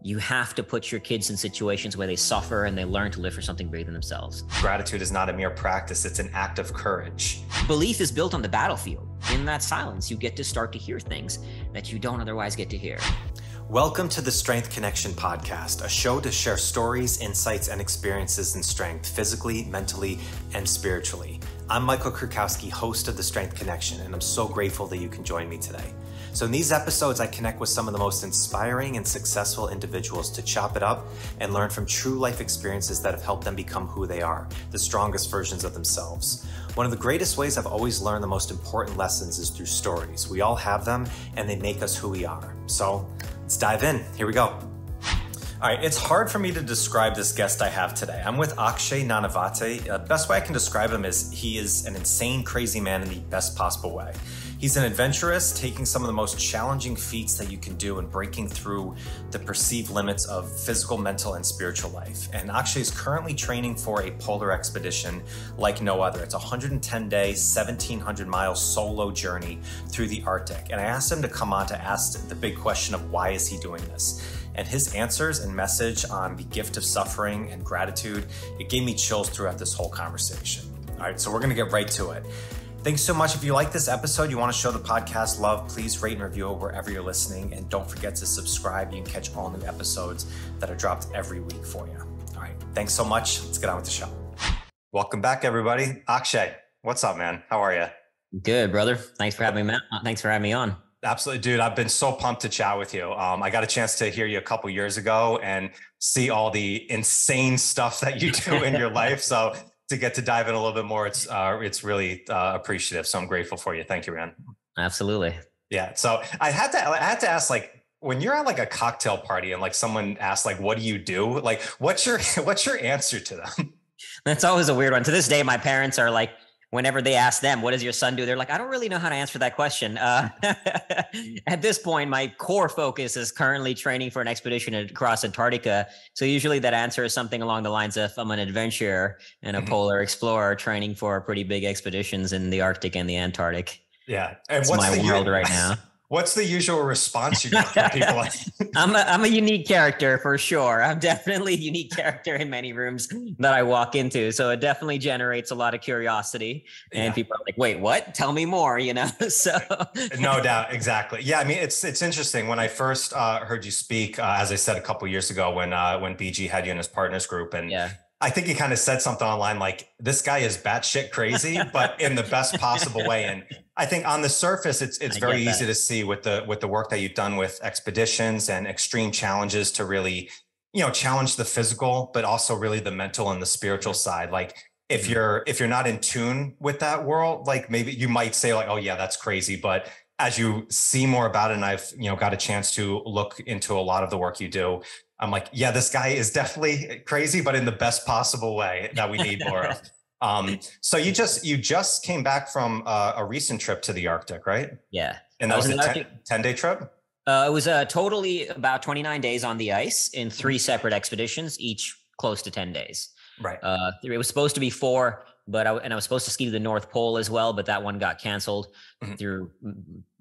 You have to put your kids in situations where they suffer and they learn to live for something bigger than themselves. Gratitude is not a mere practice, it's an act of courage. Belief is built on the battlefield. In that silence, you get to start to hear things that you don't otherwise get to hear. Welcome to the Strength Connection Podcast, a show to share stories, insights, and experiences in strength, physically, mentally, and spiritually. I'm Michael Kurkowski, host of the Strength Connection, and I'm so grateful that you can join me today. So in these episodes, I connect with some of the most inspiring and successful individuals to chop it up and learn from true life experiences that have helped them become who they are, the strongest versions of themselves. One of the greatest ways I've always learned the most important lessons is through stories. We all have them, and they make us who we are. So let's dive in. Here we go. All right, it's hard for me to describe this guest I have today. I'm with Akshay Nanavati. The best way I can describe him is he is an insane, crazy man in the best possible way. He's an adventurous, taking some of the most challenging feats that you can do and breaking through the perceived limits of physical, mental, and spiritual life. And Akshay is currently training for a polar expedition like no other. It's a 110-day, 1,700-mile solo journey through the Arctic. And I asked him to come on to ask the big question of why is he doing this? And his answers and message on the gift of suffering and gratitude, it gave me chills throughout this whole conversation. All right, so we're gonna get right to it. Thanks so much. If you like this episode, you want to show the podcast love, please rate and review it wherever you're listening. And don't forget to subscribe. You can catch all new episodes that are dropped every week for you. All right. Thanks so much. Let's get on with the show. Welcome back, everybody. Akshay, what's up, man? How are you? Good, brother. Thanks for having me. Thanks for having me on. Absolutely, dude. I've been so pumped to chat with you. I got a chance to hear you a couple years ago and see all the insane stuff that you do in your life. So to get to dive in a little bit more, it's really appreciative. So I'm grateful for you. Thank you, man. Absolutely. Yeah. So I had to ask, like, when you're at like a cocktail party and like someone asks, like, what do you do? Like, what's your answer to them? That's always a weird one. To this day, my parents are like, whenever they ask them, what does your son do? They're like, I don't really know how to answer that question. At this point, my core focus is currently training for an expedition across Antarctica. So usually that answer is something along the lines of, I'm an adventurer and a polar explorer training for pretty big expeditions in the Arctic and the Antarctic. Yeah. And it's my world right now. What's the usual response you get from people? I'm a unique character for sure. I'm definitely a unique character in many rooms that I walk into. So it definitely generates a lot of curiosity. And people are like, wait, what? Tell me more, you know? So no doubt. Exactly. Yeah. I mean, it's interesting. When I first heard you speak, as I said, a couple of years ago when BG had you in his partners group, and I think he kind of said something online like, this guy is batshit crazy, but in the best possible way. And I think on the surface, it's very easy to see with the work that you've done with expeditions and extreme challenges to really, challenge the physical, but also really the mental and the spiritual side. Like if you're not in tune with that world, like maybe you might say like, oh yeah, that's crazy. But as you see more about it, and I've, got a chance to look into a lot of the work you do, I'm like, yeah, this guy is definitely crazy, but in the best possible way that we need more of. So you just came back from a recent trip to the Arctic, right? Yeah. And that was a 10-day trip? It was totally about 29 days on the ice in 3 separate expeditions, each close to 10 days. Right. It was supposed to be 4, but I was supposed to ski to the North Pole as well, but that one got canceled through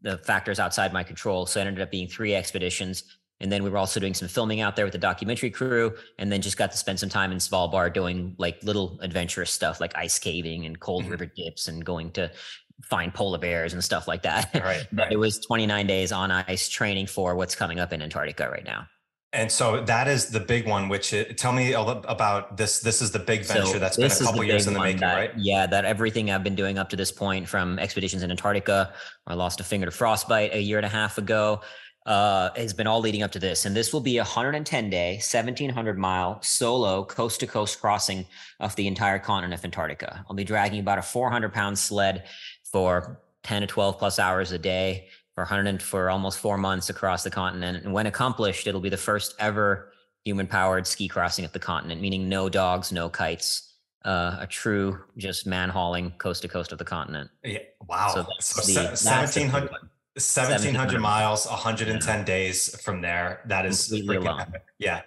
the factors outside my control. So it ended up being 3 expeditions. And then we were also doing some filming out there with the documentary crew, and then just got to spend some time in Svalbard doing like little adventurous stuff like ice caving and cold river dips and going to find polar bears and stuff like that. Right. It was 29 days on ice training for what's coming up in Antarctica right now. And so that is the big one, tell me about this. This is the big venture that's been a couple years in the making, right? Yeah, that everything I've been doing up to this point, from expeditions in Antarctica, I lost a finger to frostbite a year and a half ago, has been all leading up to this. And this will be a 110-day, 1,700-mile solo coast-to-coast crossing of the entire continent of Antarctica. I'll be dragging about a 400-pound sled for 10 to 12 plus hours a day for almost 4 months across the continent. And when accomplished, it'll be the first ever human-powered ski crossing of the continent, meaning no dogs, no kites, a true just man-hauling coast-to-coast of the continent. Yeah. Wow. So 1,700 miles, 110 days from there. That is freaking epic. Yeah.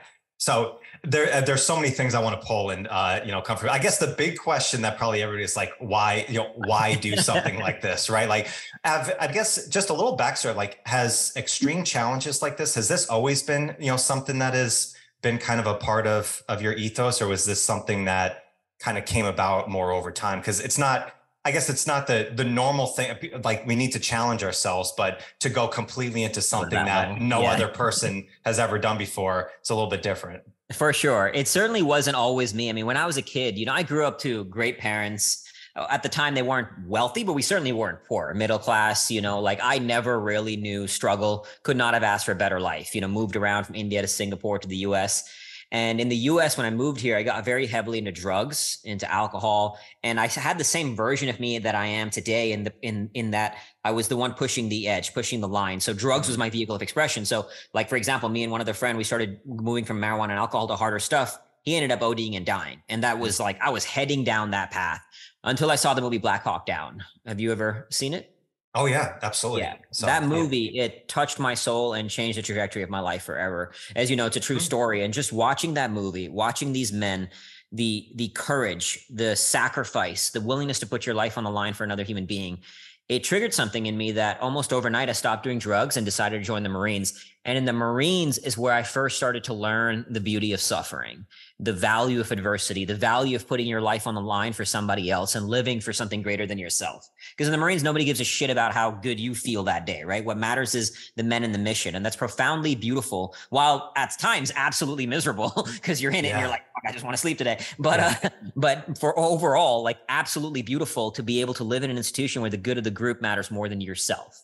So there's so many things I want to pull and, come from. I guess the big question that probably everybody's like, why do something like this, right? Like, I guess just a little backstory, like, has extreme challenges like this, has this always been, something that has been kind of a part of your ethos, or was this something that kind of came about more over time? Because it's not the normal thing. Like, we need to challenge ourselves, but to go completely into something that no other person has ever done before, it's a little bit different. For sure. It certainly wasn't always me. I mean, when I was a kid, I grew up to great parents. At the time, they weren't wealthy, but we certainly weren't poor, middle class. Like, I never really knew struggle, could not have asked for a better life. Moved around from India to Singapore to the US. And in the US, when I moved here, I got very heavily into drugs, into alcohol. And I had the same version of me that I am today in that I was the one pushing the edge, pushing the line. So drugs was my vehicle of expression. So, like, for example, me and one other friend, we started moving from marijuana and alcohol to harder stuff. He ended up ODing and dying. And that was like, I was heading down that path until I saw the movie Black Hawk Down. Have you ever seen it? Oh yeah, absolutely. Yeah. So, that movie, it touched my soul and changed the trajectory of my life forever. As you know, it's a true story. And just watching that movie, watching these men, the courage, the sacrifice, the willingness to put your life on the line for another human being, it triggered something in me that almost overnight I stopped doing drugs and decided to join the Marines. And in the Marines is where I first started to learn the beauty of suffering, the value of adversity, the value of putting your life on the line for somebody else and living for something greater than yourself. Because in the Marines, nobody gives a shit about how good you feel that day, right? What matters is the men and the mission. And that's profoundly beautiful, while at times absolutely miserable, because you're in it and you're like, fuck, I just want to sleep today. But for overall, like, absolutely beautiful to be able to live in an institution where the good of the group matters more than yourself.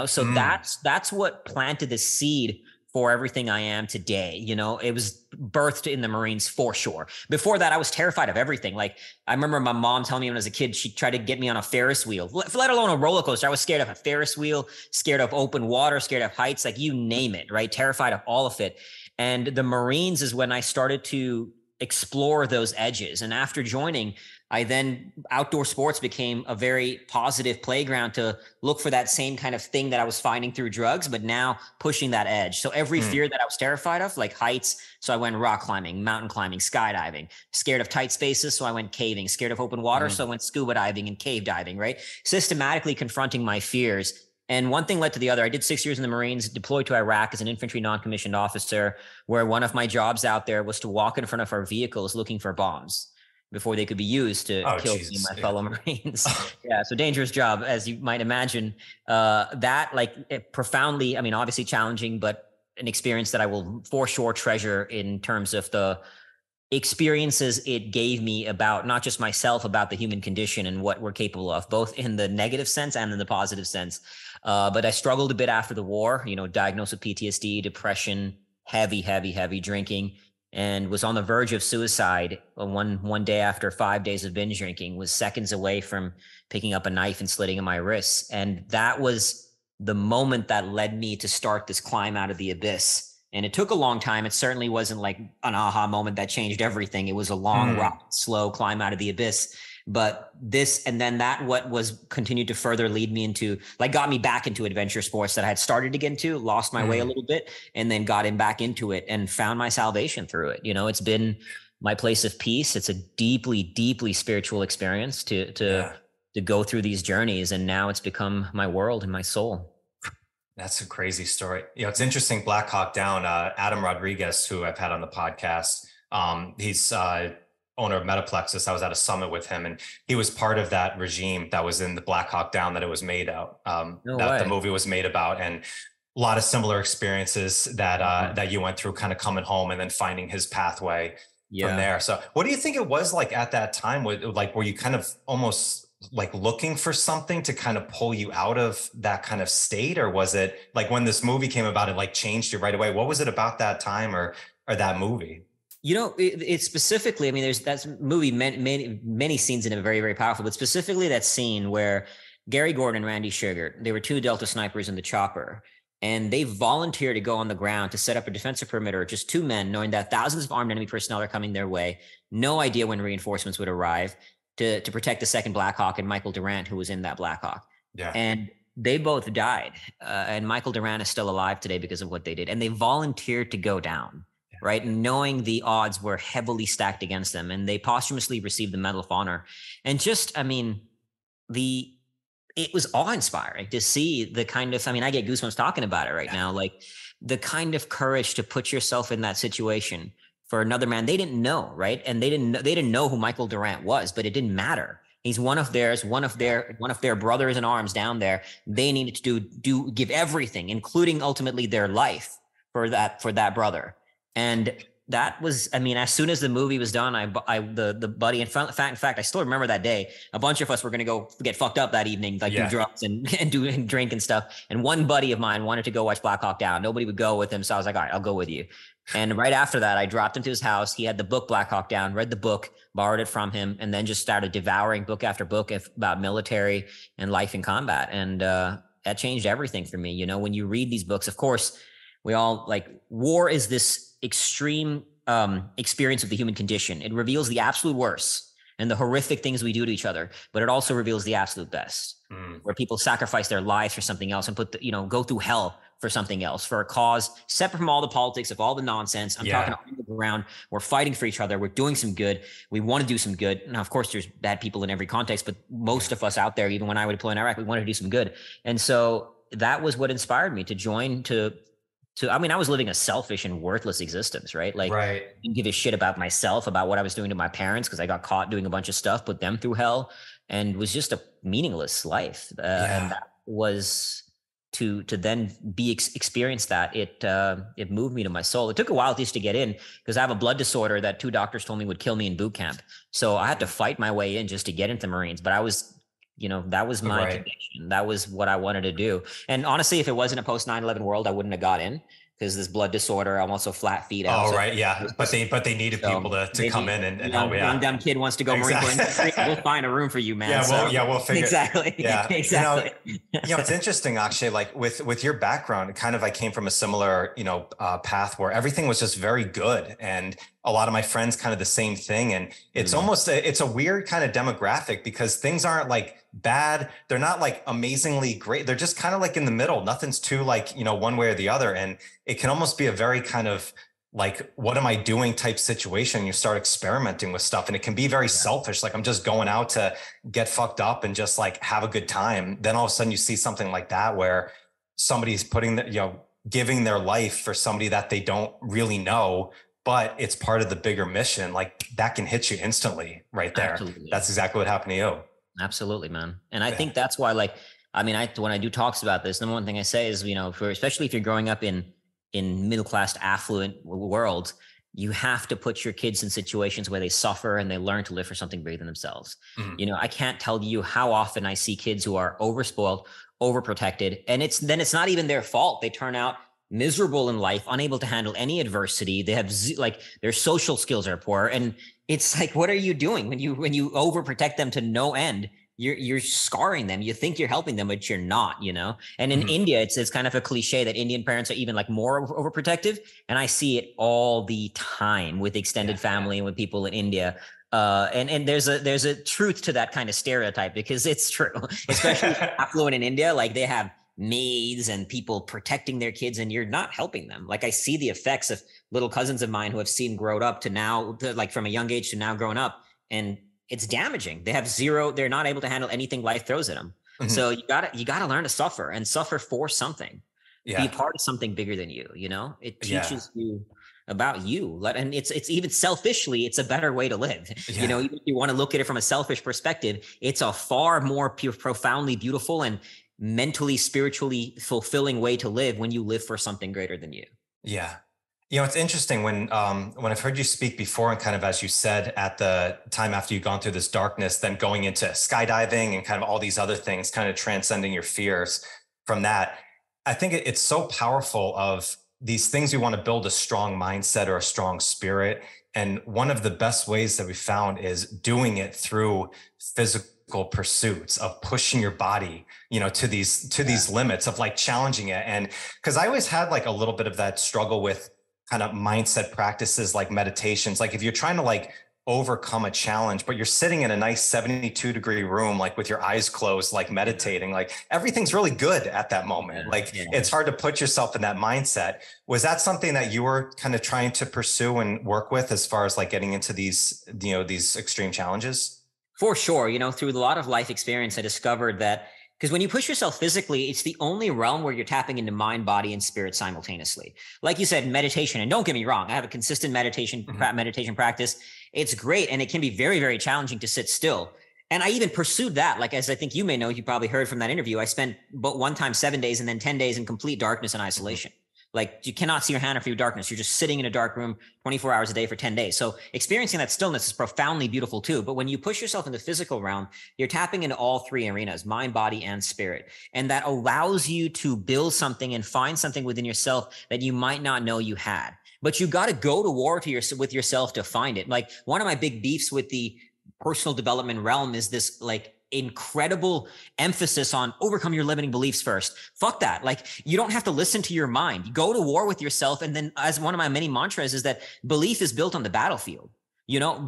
So that's what planted the seed for everything I am today. It was birthed in the Marines for sure. Before that, I was terrified of everything. Like, I remember my mom telling me when I was a kid, she tried to get me on a Ferris wheel, let alone a roller coaster. I was scared of a Ferris wheel, scared of open water, scared of heights, like, you name it, right? Terrified of all of it. And the Marines is when I started to explore those edges. And after joining, outdoor sports became a very positive playground to look for that same kind of thing that I was finding through drugs, but now pushing that edge. So every fear that I was terrified of, like heights, so I went rock climbing, mountain climbing, skydiving, scared of tight spaces, so I went caving, scared of open water, so I went scuba diving and cave diving, right? Systematically confronting my fears. And one thing led to the other. I did 6 years in the Marines, deployed to Iraq as an infantry non-commissioned officer, where one of my jobs out there was to walk in front of our vehicles looking for bombs before they could be used to kill me and my fellow Marines. Yeah, so dangerous job, as you might imagine. Profoundly, I mean, obviously challenging, but an experience that I will for sure treasure in terms of the experiences it gave me about not just myself, about the human condition and what we're capable of, both in the negative sense and in the positive sense. But I struggled a bit after the war, diagnosed with PTSD, depression, heavy drinking, and was on the verge of suicide one day after 5 days of binge drinking, was seconds away from picking up a knife and slitting in my wrists. And that was the moment that led me to start this climb out of the abyss. And it took a long time. It certainly wasn't like an aha moment that changed everything. It was a long, slow climb out of the abyss. But this, and then that what was continued to further lead me into, like, got me back into adventure sports that I had started to get into, lost my way a little bit, and then got in back into it and found my salvation through it. It's been my place of peace. It's a deeply, deeply spiritual experience to go through these journeys. And now it's become my world and my soul. That's a crazy story. It's interesting. Black Hawk Down, Adam Rodriguez, who I've had on the podcast, he's owner of Metaplexus. I was at a summit with him, and he was part of that regime that was in the Black Hawk Down that it was made out, the movie was made about. And a lot of similar experiences that you went through, kind of coming home and then finding his pathway from there. So what do you think it was like at that time? Were you kind of almost like looking for something to kind of pull you out of that kind of state? Or was it like when this movie came about, it like changed you right away? What was it about that time or that movie? It specifically, I mean, there's that movie, many scenes in it, very, very powerful, but specifically that scene where Gary Gordon and Randy Sugar, they were two Delta snipers in the chopper, and they volunteered to go on the ground to set up a defensive perimeter, just two men, knowing that thousands of armed enemy personnel are coming their way, no idea when reinforcements would arrive, to protect the second Black Hawk and Michael Durant, who was in that Black Hawk. Yeah. And they both died. And Michael Durant is still alive today because of what they did. And they volunteered to go down. Yeah. right? And knowing the odds were heavily stacked against them, and they posthumously received the Medal of Honor. And just, I mean, it was awe-inspiring to see the kind of, I mean, I get goosebumps talking about it right now, like the kind of courage to put yourself in that situation for another man. They didn't know, right? And they didn't know who Michael Durant was, but it didn't matter. He's one of theirs, one of their brothers in arms down there. They needed to give everything, including ultimately their life for that brother. And that was, I mean, as soon as the movie was done, the buddy, in fact, I still remember that day. A bunch of us were going to go get fucked up that evening, like do drugs and drink and stuff. And one buddy of mine wanted to go watch Black Hawk Down. Nobody would go with him, so I was like, all right, I'll go with you. And right after that, I dropped him to his house. He had the book Black Hawk Down, read the book, borrowed it from him, and then just started devouring book after book about military and life in combat. And that changed everything for me. You know, when you read these books, of course, we all like, war is this extreme experience of the human condition. It reveals the absolute worst and the horrific things we do to each other, but it also reveals the absolute best, where people sacrifice their lives for something else and go through hell for something else, for a cause separate from all the politics of all the nonsense. I'm talking on the ground. We're fighting for each other. We're doing some good. We want to do some good. Now, of course, there's bad people in every context, but most of us out there, even when I would deploy in Iraq, we wanted to do some good. And so that was what inspired me to join I mean, I was living a selfish and worthless existence, right? Like, I didn't give a shit about myself, about what I was doing to my parents, because I got caught doing a bunch of stuff, put them through hell, and was just a meaningless life. And that was to then experience that. It moved me to my soul. It took a while just to get in, because I have a blood disorder that 2 doctors told me would kill me in boot camp. So I had to fight my way in just to get into the Marines. But I was, that was my conviction. That was what I wanted to do. And honestly, if it wasn't a post 9/11 world, I wouldn't have got in, because this blood disorder, I'm also flat feet. But they needed people to come in and help. Young dumb kid wants to go Marine Corps. We'll find a room for you, man. We'll figure exactly. Yeah, exactly. It's interesting, Akshay. Like with your background, kind of, I came from a similar path where everything was just very good, and a lot of my friends kind of the same thing. And it's almost it's a weird kind of demographic, because things aren't like bad. They're not like amazingly great. They're just kind of like in the middle. Nothing's too like, one way or the other. And it can almost be a very kind of like, what am I doing type situation. You start experimenting with stuff, and it can be very selfish. Like, I'm just going out to get fucked up and just like have a good time. Then all of a sudden you see something like that, where somebody's putting giving their life for somebody that they don't really know, but it's part of the bigger mission. Like, that can hit you instantly right there. Absolutely. That's exactly what happened to you. Absolutely, man. And I think that's why, like, I mean, when I do talks about this, number one thing I say is, especially if you're growing up in middle-class affluent world, you have to put your kids in situations where they suffer and they learn to live for something bigger than themselves. I can't tell you how often I see kids who are overspoiled, overprotected, and it's not even their fault. They turn out miserable in life, unable to handle any adversity. They have their social skills are poor. And it's like, what are you doing when you overprotect them to no end? You're scarring them. You think you're helping them, but you're not, And in India, it's kind of a cliche that Indian parents are even like more overprotective. And I see it all the time with extended family and with people in India. And there's a truth to that kind of stereotype, because it's true, especially affluent in India. Like, they have maids and people protecting their kids, and you're not helping them. Like, I see the effects of little cousins of mine who have seen grown up to now, like from a young age to now grown up, and it's damaging. They have they're not able to handle anything life throws at them. So you gotta learn to suffer, and suffer for something. Be a part of something bigger than you. It teaches you about you. And it's even selfishly, it's a better way to live. Even if you want to look at it from a selfish perspective, it's a far more profoundly beautiful and mentally, spiritually fulfilling way to live when you live for something greater than you. Yeah. It's interesting when I've heard you speak before, and kind of, as you said, at the time after you've gone through this darkness, then going into skydiving and kind of all these other things, kind of transcending your fears from that. I think it's so powerful of these things. We want to build a strong mindset or a strong spirit. And one of the best ways that we found is doing it through physical pursuits, of pushing your body, to these limits, of like challenging it. And because I always had like a little bit of that struggle with kind of mindset practices like meditations. Like, if you're trying to like overcome a challenge, but you're sitting in a nice 72-degree room, like with your eyes closed, like meditating, like everything's really good at that moment. It's hard to put yourself in that mindset. Was that something that you were kind of trying to pursue and work with as far as like getting into these, these extreme challenges? For sure. Through a lot of life experience, I discovered that because when you push yourself physically, it's the only realm where you're tapping into mind, body, and spirit simultaneously. Like you said, meditation, and don't get me wrong, I have a consistent meditation practice. It's great. And it can be very, very challenging to sit still. And I even pursued that. Like, as I think you may know, you probably heard from that interview, I spent but one time 7 days and then 10 days in complete darkness and isolation. Like, you cannot see your hand through darkness. You're just sitting in a dark room 24 hours a day for 10 days. So experiencing that stillness is profoundly beautiful too. But when you push yourself in the physical realm, you're tapping into all three arenas, mind, body, and spirit. And that allows you to build something and find something within yourself that you might not know you had. But you got to go to war with yourself to find it. Like, one of my big beefs with the personal development realm is this like incredible emphasis on overcome your limiting beliefs first. Fuck that. Like, you don't have to listen to your mind. You go to war with yourself. And then, as one of my many mantras is that belief is built on the battlefield.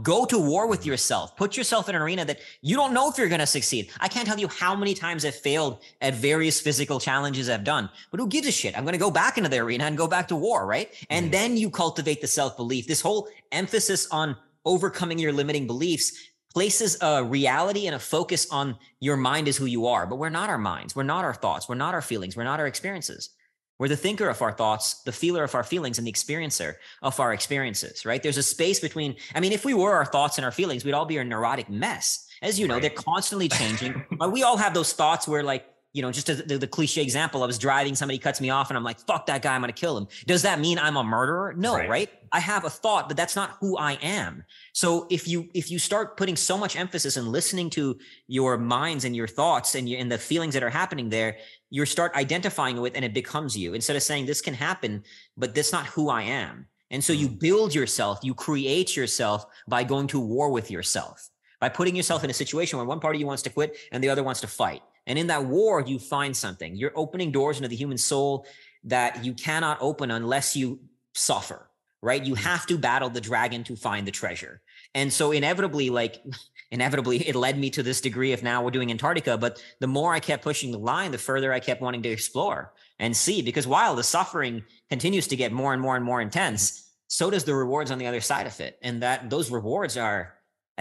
Go to war with yourself. Put yourself in an arena that you don't know if you're going to succeed. I can't tell you how many times I've failed at various physical challenges I've done, but who gives a shit? I'm going to go back into the arena and go back to war, right? And then you cultivate the self-belief. This whole emphasis on overcoming your limiting beliefs places a reality and a focus on your mind is who you are. But we're not our minds. We're not our thoughts. We're not our feelings. We're not our experiences. We're the thinker of our thoughts, the feeler of our feelings, and the experiencer of our experiences, right? There's a space between, if we were our thoughts and our feelings, we'd all be a neurotic mess. As you know, they're constantly changing. We all have those thoughts where, like, just the cliche example, I was driving, somebody cuts me off and I'm like, fuck that guy, I'm going to kill him. Does that mean I'm a murderer? No, right? I have a thought, but that's not who I am. So if you start putting so much emphasis and listening to your minds and your thoughts and the feelings that are happening there, you start identifying with, and it becomes you, instead of saying this can happen, but that's not who I am. And so you build yourself, you create yourself by going to war with yourself, by putting yourself in a situation where one party wants to quit and the other wants to fight. And in that war, you find something. You're opening doors into the human soul that you cannot open unless you suffer, right? You have to battle the dragon to find the treasure. And so inevitably, it led me to this degree of now we're doing Antarctica. But the more I kept pushing the line, the further I kept wanting to explore and see, because while the suffering continues to get more and more and more intense, so does the rewards on the other side of it. And those rewards are,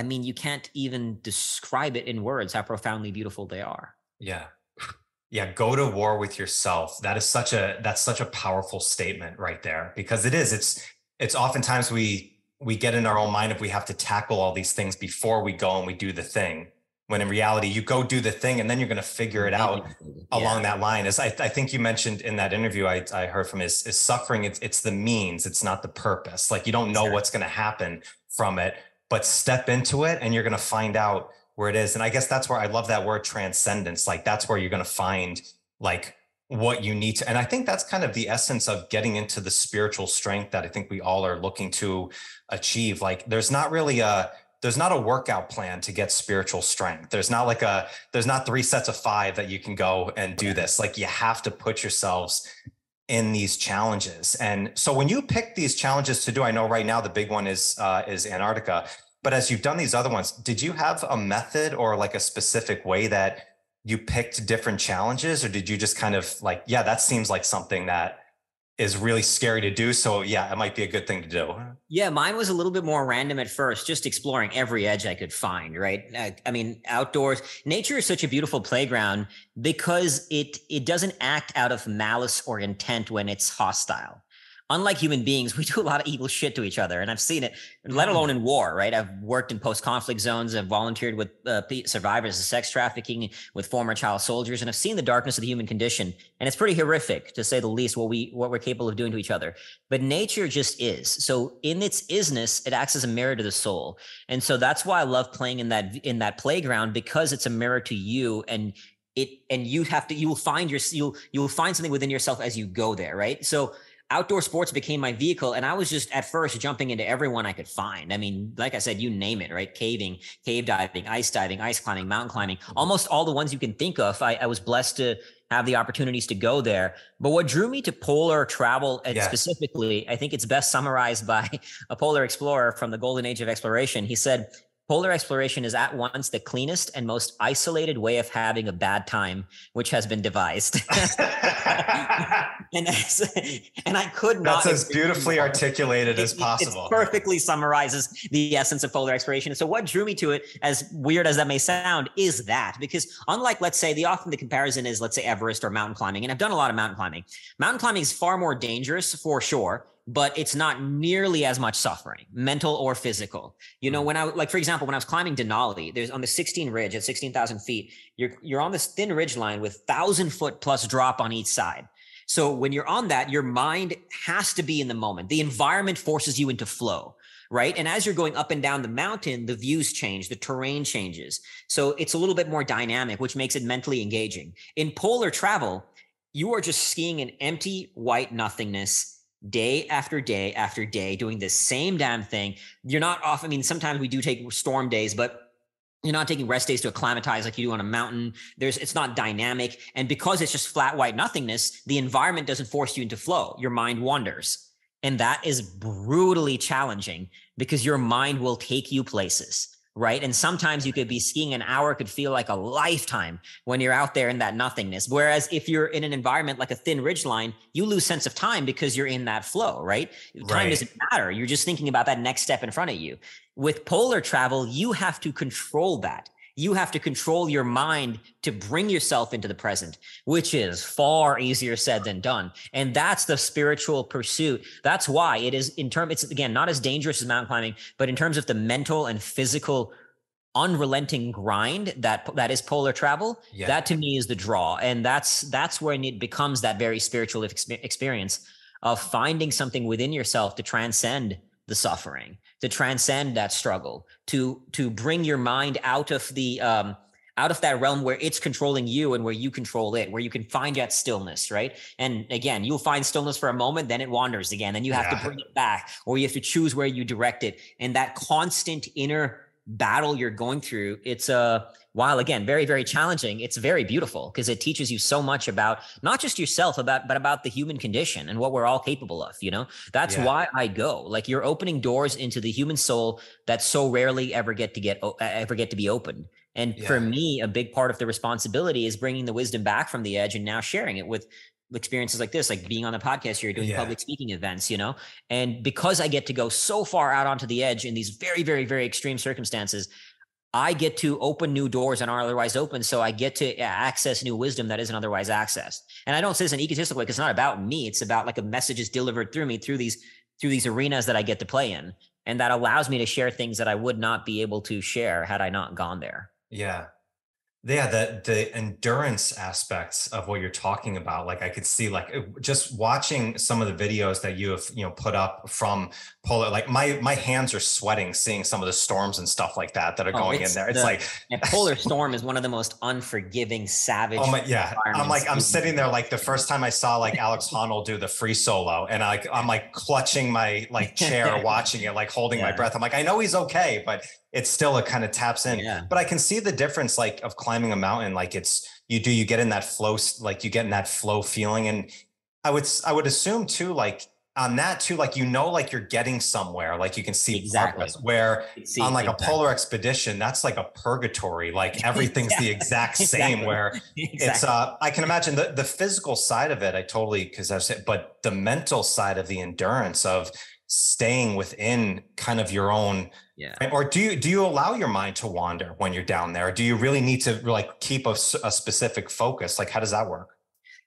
you can't even describe it in words how profoundly beautiful they are. Yeah. Go to war with yourself. That's such a powerful statement right there, because it's oftentimes we get in our own mind if we have to tackle all these things before we go and we do the thing, when in reality you go do the thing and then you're going to figure it out along that line. As I think you mentioned in that interview I heard from is suffering. It's the means, it's not the purpose. Like, you don't know what's going to happen from it, but step into it and you're going to find out where it is. And I guess that's where I love that word transcendence. Like, that's where you're going to find like what you need to. And I think that's kind of the essence of getting into the spiritual strength that I think we all are looking to achieve. Like, there's not a workout plan to get spiritual strength. There's not 3 sets of 5 that you can go and do this. Like, you have to put yourselves in these challenges. And so when you pick these challenges to do, I know right now the big one is Antarctica. But as you've done these other ones, did you have a method or like a specific way that you picked different challenges? Or did you just kind of like, that seems like something that is really scary to do, so it might be a good thing to do? Yeah, mine was a little bit more random at first, just exploring every edge I could find, right? Outdoors, nature is such a beautiful playground because it doesn't act out of malice or intent when it's hostile. Unlike human beings, we do a lot of evil shit to each other. And I've seen it, let alone in war, right? I've worked in post-conflict zones. I've volunteered with survivors of sex trafficking, with former child soldiers. And I've seen the darkness of the human condition. And it's pretty horrific, to say the least, what we're capable of doing to each other. But nature just is. So in its isness, it acts as a mirror to the soul. And so that's why I love playing in that playground, because it's a mirror to you. And you will find something within yourself as you go there, right? So outdoor sports became my vehicle, and I was just at first jumping into everyone I could find. Like I said, you name it, right? Caving, cave diving, ice climbing, mountain climbing, almost all the ones you can think of. I was blessed to have the opportunities to go there. But what drew me to polar travel, and specifically, I think it's best summarized by a polar explorer from the golden age of exploration. He said, polar exploration is at once the cleanest and most isolated way of having a bad time, which has been devised. and I could not. That's as beautifully articulated as possible. It perfectly summarizes the essence of polar exploration. So what drew me to it, as weird as that may sound, is that because unlike, let's say, often the comparison is, let's say, Everest or mountain climbing, and I've done a lot of mountain climbing. Mountain climbing is far more dangerous for sure, but it's not nearly as much suffering, mental or physical. You know, for example, when I was climbing Denali, there's on the 16 ridge at 16,000 feet, you're on this thin ridge line with 1,000-foot plus drop on each side. So when you're on that, your mind has to be in the moment. The environment forces you into flow, right? And as you're going up and down the mountain, the views change, the terrain changes. So it's a little bit more dynamic, which makes it mentally engaging. In polar travel, you are just skiing in empty white nothingness, day after day after day, doing the same damn thing. You're not off. I mean, sometimes we do take storm days, but you're not taking rest days to acclimatize like you do on a mountain. It's not dynamic. And because it's just flat white nothingness, the environment doesn't force you into flow. Your mind wanders. And that is brutally challenging because your mind will take you places. Right. And sometimes you could be skiing an hour could feel like a lifetime when you're out there in that nothingness. Whereas if you're in an environment like a thin ridge line, you lose sense of time because you're in that flow. Right. Time doesn't matter. You're just thinking about that next step in front of you. With polar travel, you have to control that. You have to control your mind to bring yourself into the present, which is far easier said than done. And that's the spiritual pursuit. That's why it's again, not as dangerous as mountain climbing, but in terms of the mental and physical unrelenting grind that is polar travel, that to me is the draw. And that's when it becomes that very spiritual experience of finding something within yourself to transcend the suffering, to transcend that struggle, to bring your mind out of that realm where it's controlling you and where you control it, where you can find that stillness, right? And again, you'll find stillness for a moment, then it wanders again, and you have to bring it back, or you have to choose where you direct it. And that constant inner battle you're going through, it's while again, very, very challenging, it's very beautiful because it teaches you so much about not just yourself, but about the human condition and what we're all capable of, you know? That's why I go. Like, you're opening doors into the human soul that so rarely ever get to be opened. And for me, a big part of the responsibility is bringing the wisdom back from the edge and now sharing it with experiences like this, like being on the podcast here, doing public speaking events, you know? And because I get to go so far out onto the edge in these very, very, very extreme circumstances, I get to open new doors that aren't otherwise open. So I get to access new wisdom that isn't otherwise accessed. And I don't say this in an egotistical way because it's not about me. It's about like a message is delivered through me through these arenas that I get to play in. And that allows me to share things that I would not be able to share had I not gone there. Yeah. Yeah, the endurance aspects of what you're talking about, like I could see, like just watching some of the videos that you have, put up from polar, like my hands are sweating seeing some of the storms and stuff like that are going in there. It's a polar storm is one of the most unforgiving, savage. Oh my, yeah. I'm sitting there like the first time I saw like Alex Honnold do the free solo, and I'm like clutching my like chair, watching it, like holding my breath. I'm like, I know he's okay, but it's still, it kind of taps in. But I can see the difference, like of climbing a mountain, like you get in that flow, like you get in that flow feeling. And I would assume too, like on that too, like, like you're getting somewhere, like you can see progress, where on like a polar expedition, that's like a purgatory, like everything's the exact same, where it's, I can imagine the physical side of it. I totally, but the mental side of the endurance of staying within kind of your own, or do you allow your mind to wander when you're down there? Or do you really need to like keep a specific focus? Like, how does that work?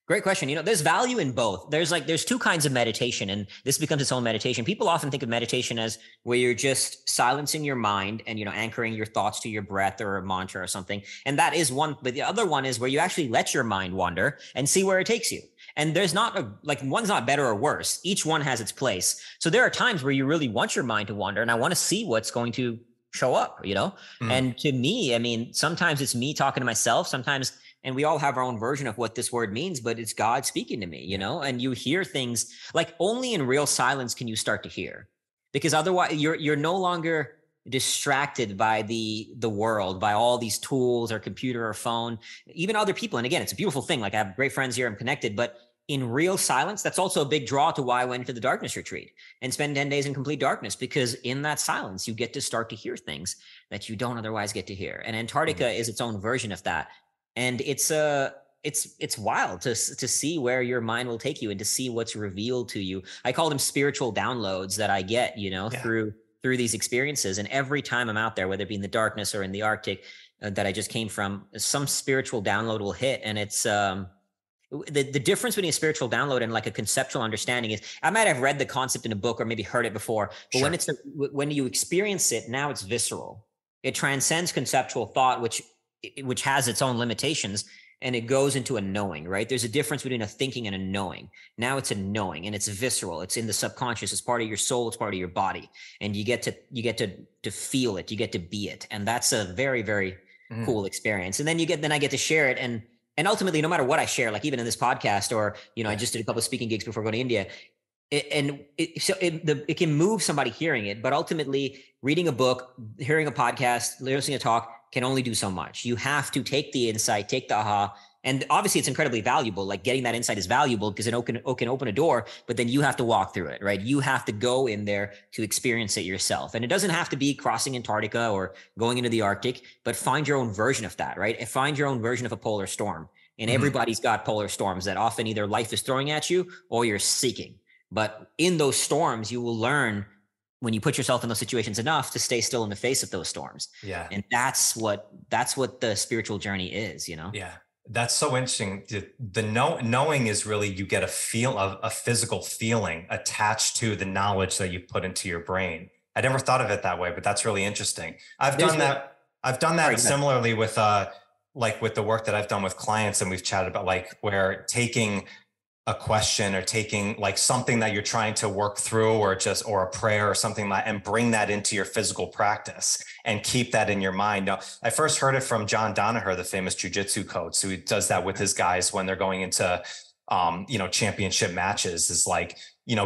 Great question. There's value in both. There's two kinds of meditation, and this becomes its own meditation. People often think of meditation as where you're just silencing your mind and, anchoring your thoughts to your breath or a mantra or something. And that is one, but the other one is where you actually let your mind wander and see where it takes you. And there's not one's not better or worse. Each one has its place. So there are times where you really want your mind to wander, and I want to see what's going to show up, And to me, I mean, sometimes it's me talking to myself, sometimes, and we all have our own version of what this word means, but it's God speaking to me, and you hear things like only in real silence can you start to hear, because otherwise you're no longer, distracted by the world, by all these tools or computer or phone, even other people. And again, it's a beautiful thing. Like I have great friends here, I'm connected, but in real silence, that's also a big draw to why I went to the darkness retreat and spend 10 days in complete darkness, because in that silence, you get to start to hear things that you don't otherwise get to hear. And Antarctica is its own version of that. And it's wild to see where your mind will take you and to see what's revealed to you. I call them spiritual downloads that I get, through these experiences. And every time I'm out there, whether it be in the darkness or in the Arctic that I just came from, some spiritual download will hit. And it's, the difference between a spiritual download and like a conceptual understanding is, I might have read the concept in a book or maybe heard it before, but when you experience it, now it's visceral. It transcends conceptual thought, which has its own limitations, and it goes into a knowing, right? There's a difference between a thinking and a knowing. Now it's a knowing, and it's visceral. It's in the subconscious. It's part of your soul. It's part of your body, and you get to feel it. You get to be it, and that's a very, very cool experience. And then I get to share it, and ultimately, no matter what I share, like even in this podcast, or I just did a couple of speaking gigs before going to India, it can move somebody hearing it, but ultimately, reading a book, hearing a podcast, listening to talk can only do so much. You have to take the insight, take the aha, and obviously it's incredibly valuable. Like getting that insight is valuable because it can open a door, but then you have to walk through it, right? You have to go in there to experience it yourself. And it doesn't have to be crossing Antarctica or going into the Arctic, but find your own version of that, right? And find your own version of a polar storm. And everybody's got polar storms that often either life is throwing at you or you're seeking. But in those storms, you will learn, when you put yourself in those situations enough, to stay still in the face of those storms. Yeah. And that's what the spiritual journey is, Yeah. That's so interesting. The knowing is really, you get a physical feeling attached to the knowledge that you put into your brain. I never thought of it that way, but that's really interesting. I've done that similarly with with the work that I've done with clients, and we've chatted about where taking a question or taking something that you're trying to work through, or a prayer or something and bring that into your physical practice and keep that in your mind. Now, I first heard it from John Danaher, the famous jiu-jitsu coach. So he does that with his guys when they're going into, championship matches, is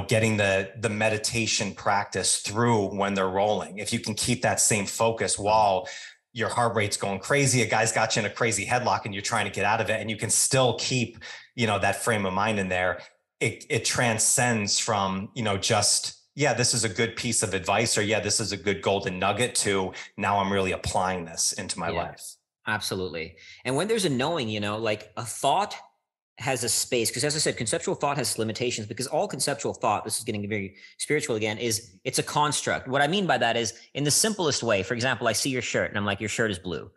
getting the meditation practice through when they're rolling. If you can keep that same focus while your heart rate's going crazy, a guy's got you in a crazy headlock and you're trying to get out of it, and you can still keep, that frame of mind in there. It transcends from, this is a good piece of advice, or this is a good golden nugget, to now I'm really applying this into my life. Absolutely. And when there's a knowing, a thought has a space, because as I said, conceptual thought has limitations, because all conceptual thought, this is getting very spiritual again, it's a construct. What I mean by that is, in the simplest way, for example, I see your shirt and I'm like, your shirt is blue.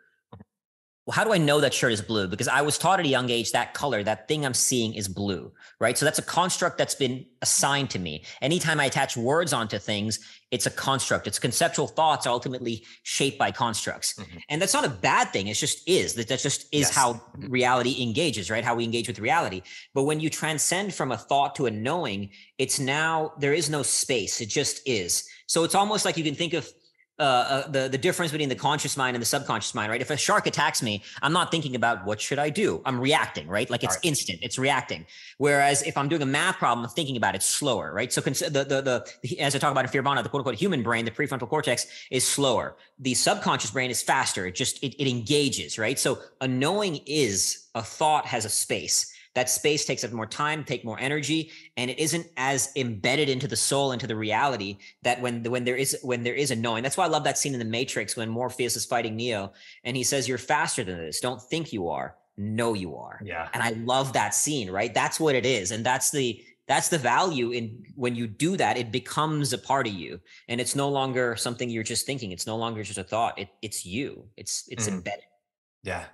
Well, how do I know that shirt is blue? Because I was taught at a young age that color, that thing I'm seeing, is blue, right? So that's a construct that's been assigned to me. Anytime I attach words onto things, it's a construct. It's conceptual thoughts are ultimately shaped by constructs. And that's not a bad thing. It just is. That just is how reality engages, right? How we engage with reality. But when you transcend from a thought to a knowing, it's now, there is no space. It just is. So it's almost like you can think of the difference between the conscious mind and the subconscious mind, right? If a shark attacks me, I'm not thinking about what should I do. I'm reacting, right? Like it's instant, it's reacting. Whereas if I'm doing a math problem, I'm thinking about it slower, right? So as I talk about in Fear Bana, the quote unquote human brain, the prefrontal cortex is slower. The subconscious brain is faster. It engages, right? So a knowing is a thought has a space. That space takes up more time, take more energy, and it isn't as embedded into the soul, into the reality, that when there is a knowing. That's why I love that scene in The Matrix when Morpheus is fighting Neo, and he says, "You're faster than this. Don't think you are. Know you are." Yeah. And I love that scene, right? That's what it is, and that's the value in when you do that. It becomes a part of you, and it's no longer something you're just thinking. It's no longer just a thought. It's you. It's embedded. Yeah.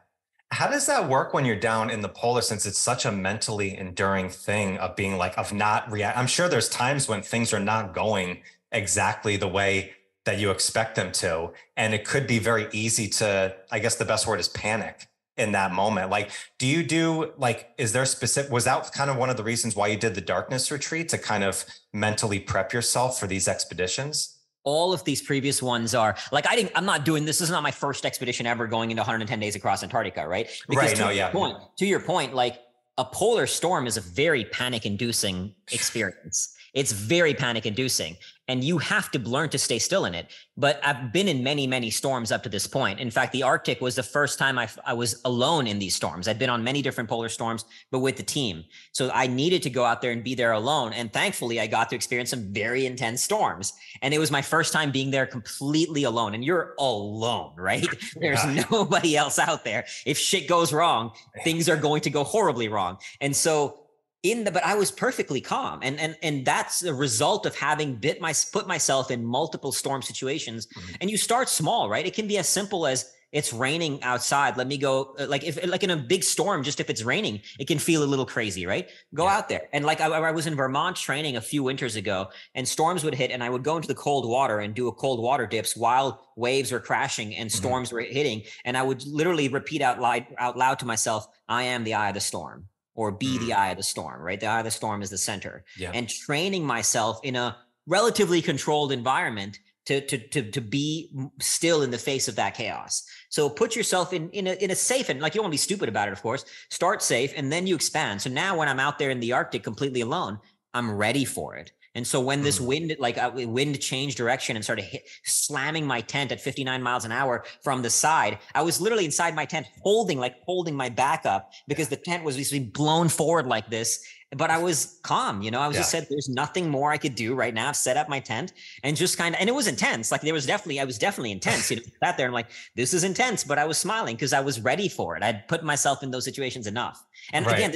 How does that work when you're down in the polar, since it's such a mentally enduring thing of being of not react? I'm sure there's times when things are not going exactly the way that you expect them to. And it could be very easy to, I guess the best word is panic in that moment. Is there was that kind of one of the reasons why you did the darkness retreat, to kind of mentally prep yourself for these expeditions? All of these previous ones are I'm not doing this. This is not my first expedition ever going into 110 days across Antarctica, right? Because to your point, a polar storm is a very panic inducing experience. It's very panic inducing, and you have to learn to stay still in it. But I've been in many, many storms up to this point. In fact, the Arctic was the first time I was alone in these storms. I'd been on many different polar storms, but with the team. So I needed to go out there and be there alone. And thankfully, I got to experience some very intense storms. And it was my first time being there completely alone. And you're alone, right? There's nobody else out there. If shit goes wrong, things are going to go horribly wrong. And so but I was perfectly calm. And that's the result of having put myself in multiple storm situations. And you start small, right? It can be as simple as it's raining outside. Let me go, like in a big storm, just if it's raining, it can feel a little crazy, right? Go out there. And like I was in Vermont training a few winters ago, and storms would hit, and I would go into the cold water and do a cold water dips while waves were crashing and storms were hitting. And I would literally repeat out loud to myself, I am the eye of the storm. Or be the eye of the storm, right? The eye of the storm is the center. And training myself in a relatively controlled environment to be still in the face of that chaos. So put yourself in a safe, and like, you don't want to be stupid about it, of course. Start safe, and then you expand. So now when I'm out there in the Arctic completely alone, I'm ready for it. And so when this wind changed direction and started slamming my tent at 59 miles an hour from the side, I was literally inside my tent holding my back up because the tent was basically blown forward like this. But I was calm, I was just said, there's nothing more I could do right now. I've set up my tent and just and it was intense. Like I was definitely intense. Sat there and like, this is intense, but I was smiling because I was ready for it. I'd put myself in those situations enough. And again,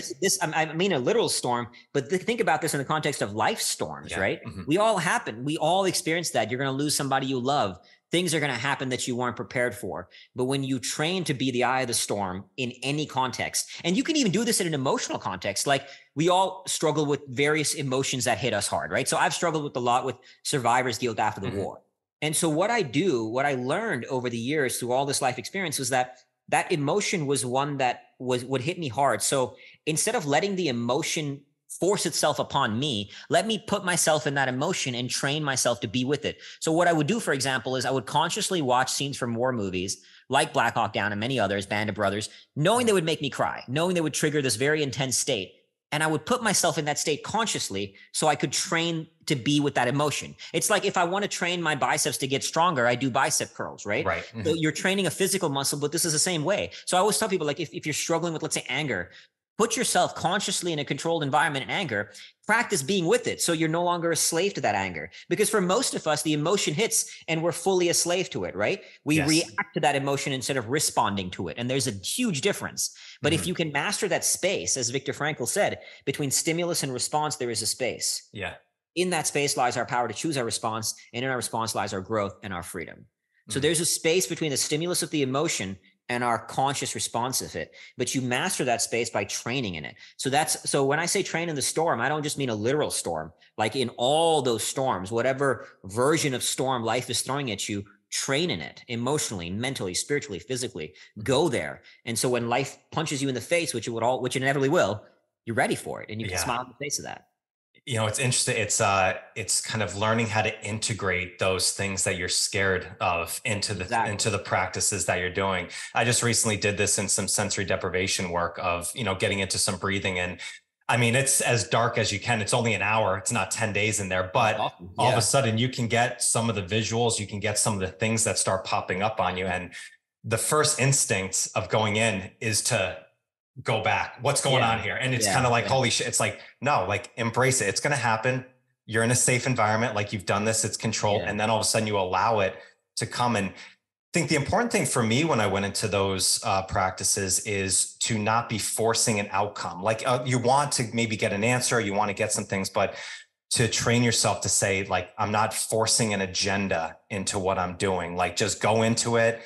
I mean a literal storm, but think about this in the context of life storms, right? We all experience that. You're going to lose somebody you love. Things are going to happen that you weren't prepared for. But when you train to be the eye of the storm in any context, and you can even do this in an emotional context, like we all struggle with various emotions that hit us hard, right? So I've struggled with a lot with survivor's guilt after the war. And so what I learned over the years through all this life experience was that emotion was one that would hit me hard. So instead of letting the emotion force itself upon me, let me put myself in that emotion and train myself to be with it. So what I would do, for example, is I would consciously watch scenes from war movies like Black Hawk Down and many others, Band of Brothers, knowing they would make me cry, knowing they would trigger this very intense state. And I would put myself in that state consciously so I could train to be with that emotion. It's like if I want to train my biceps to get stronger, I do bicep curls, right? So you're training a physical muscle, but this is the same way. So I always tell people, like, if you're struggling with, let's say, anger, put yourself consciously in a controlled environment in anger, practice being with it so you're no longer a slave to that anger. Because for most of us, the emotion hits and we're fully a slave to it, right? We react to that emotion instead of responding to it. And there's a huge difference. But if you can master that space, as Viktor Frankl said, between stimulus and response, there is a space. In that space lies our power to choose our response, and in our response lies our growth and our freedom. So there's a space between the stimulus of the emotion and our conscious response of it. But you master that space by training in it. So when I say train in the storm, I don't just mean a literal storm. Like in all those storms, whatever version of storm life is throwing at you, train in it emotionally, mentally, spiritually, physically. Go there. And so when life punches you in the face, which it inevitably will, you're ready for it, and you can smile in the face of that. It's interesting. It's kind of learning how to integrate those things that you're scared of into the practices that you're doing. I just recently did this in some sensory deprivation work of, getting into some breathing. And I mean, it's as dark as you can. It's only an hour. It's not 10 days in there, but all of a sudden you can get some of the visuals, you can get some of the things that start popping up on you. And the first instinct of going in is to go back. What's going on here? And it's kind of like, holy shit. It's like, no, like embrace it. It's going to happen. You're in a safe environment. Like you've done this, it's controlled. And then all of a sudden you allow it to come. And I think the important thing for me when I went into those practices is to not be forcing an outcome. Like you want to maybe get an answer, you want to get some things, but to train yourself to say, like, I'm not forcing an agenda into what I'm doing. Like just go into it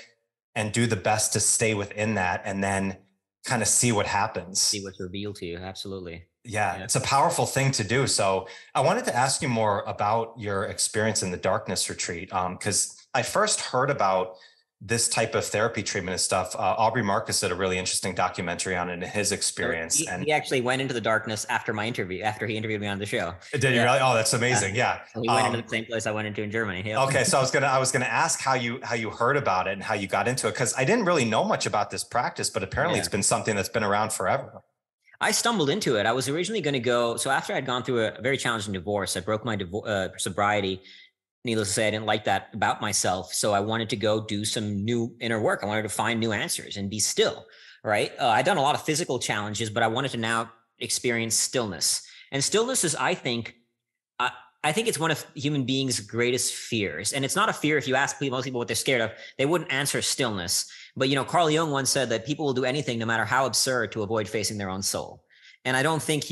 and do the best to stay within that. And then kind of see what happens. See what's revealed to you. Absolutely. Yeah, it's a powerful thing to do. So I wanted to ask you more about your experience in the darkness retreat. Because I first heard about this type of therapy treatment and stuff. Aubrey Marcus did a really interesting documentary on it and his experience. He actually went into the darkness after my interview, after he interviewed me on the show. Did you really? Oh, that's amazing. Yeah. So he went into the same place I went into in Germany. Yeah. Okay. So I was gonna ask how you heard about it and how you got into it, because I didn't really know much about this practice, but apparently it's been something that's been around forever. I stumbled into it. I was originally going to go. So after I'd gone through a very challenging divorce, I broke my sobriety. Needless to say, I didn't like that about myself. So I wanted to go do some new inner work. I wanted to find new answers and be still, right? I'd done a lot of physical challenges, but I wanted to now experience stillness. And stillness is, I think it's one of human beings' greatest fears. And it's not a fear. If you ask most people what they're scared of, they wouldn't answer stillness. But, Carl Jung once said that people will do anything, no matter how absurd, to avoid facing their own soul. And I don't think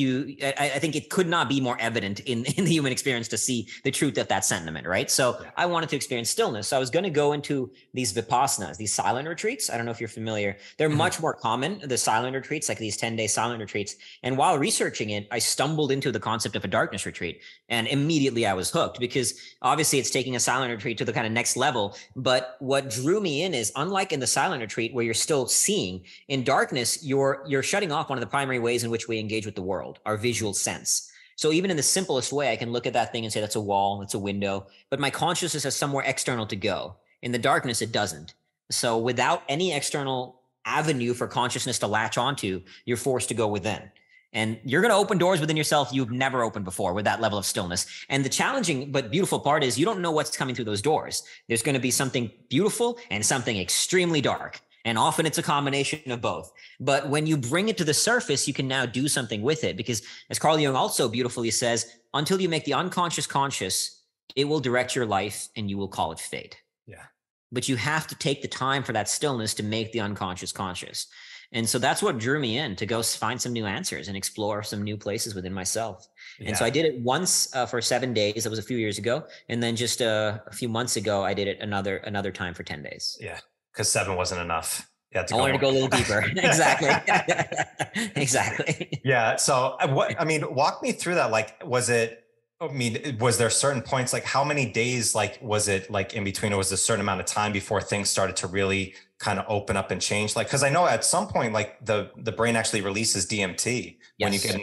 I think it could not be more evident in the human experience to see the truth of that sentiment, right? So I wanted to experience stillness. So I was going to go into these vipassanas, these silent retreats. I don't know if you're familiar. They're much more common, the silent retreats, like these 10-day silent retreats. And while researching it, I stumbled into the concept of a darkness retreat. And immediately I was hooked, because obviously it's taking a silent retreat to the kind of next level. But what drew me in is, unlike in the silent retreat where you're still seeing, in darkness, you're shutting off one of the primary ways in which we engage with the world, our visual sense. So even in the simplest way, I can look at that thing and say, that's a wall, that's a window, but my consciousness has somewhere external to go. In the darkness, it doesn't. So without any external avenue for consciousness to latch onto, you're forced to go within. And you're going to open doors within yourself you've never opened before with that level of stillness. And the challenging but beautiful part is, you don't know what's coming through those doors. There's going to be something beautiful and something extremely dark. And often it's a combination of both. But when you bring it to the surface, you can now do something with it. Because as Carl Jung also beautifully says, until you make the unconscious conscious, it will direct your life and you will call it fate. Yeah. But you have to take the time for that stillness to make the unconscious conscious. And so that's what drew me in, to go find some new answers and explore some new places within myself. And so I did it once for 7 days. That was a few years ago. And then just a few months ago, I did it another time for 10 days. Yeah. Because 7 wasn't enough. I wanted to go a little deeper. Exactly. Exactly. Yeah. So walk me through that. Like, was there certain points, like how many days, like, was it like in between, or was a certain amount of time before things started to really kind of open up and change? Like, cause I know at some point, like the brain actually releases DMT when you get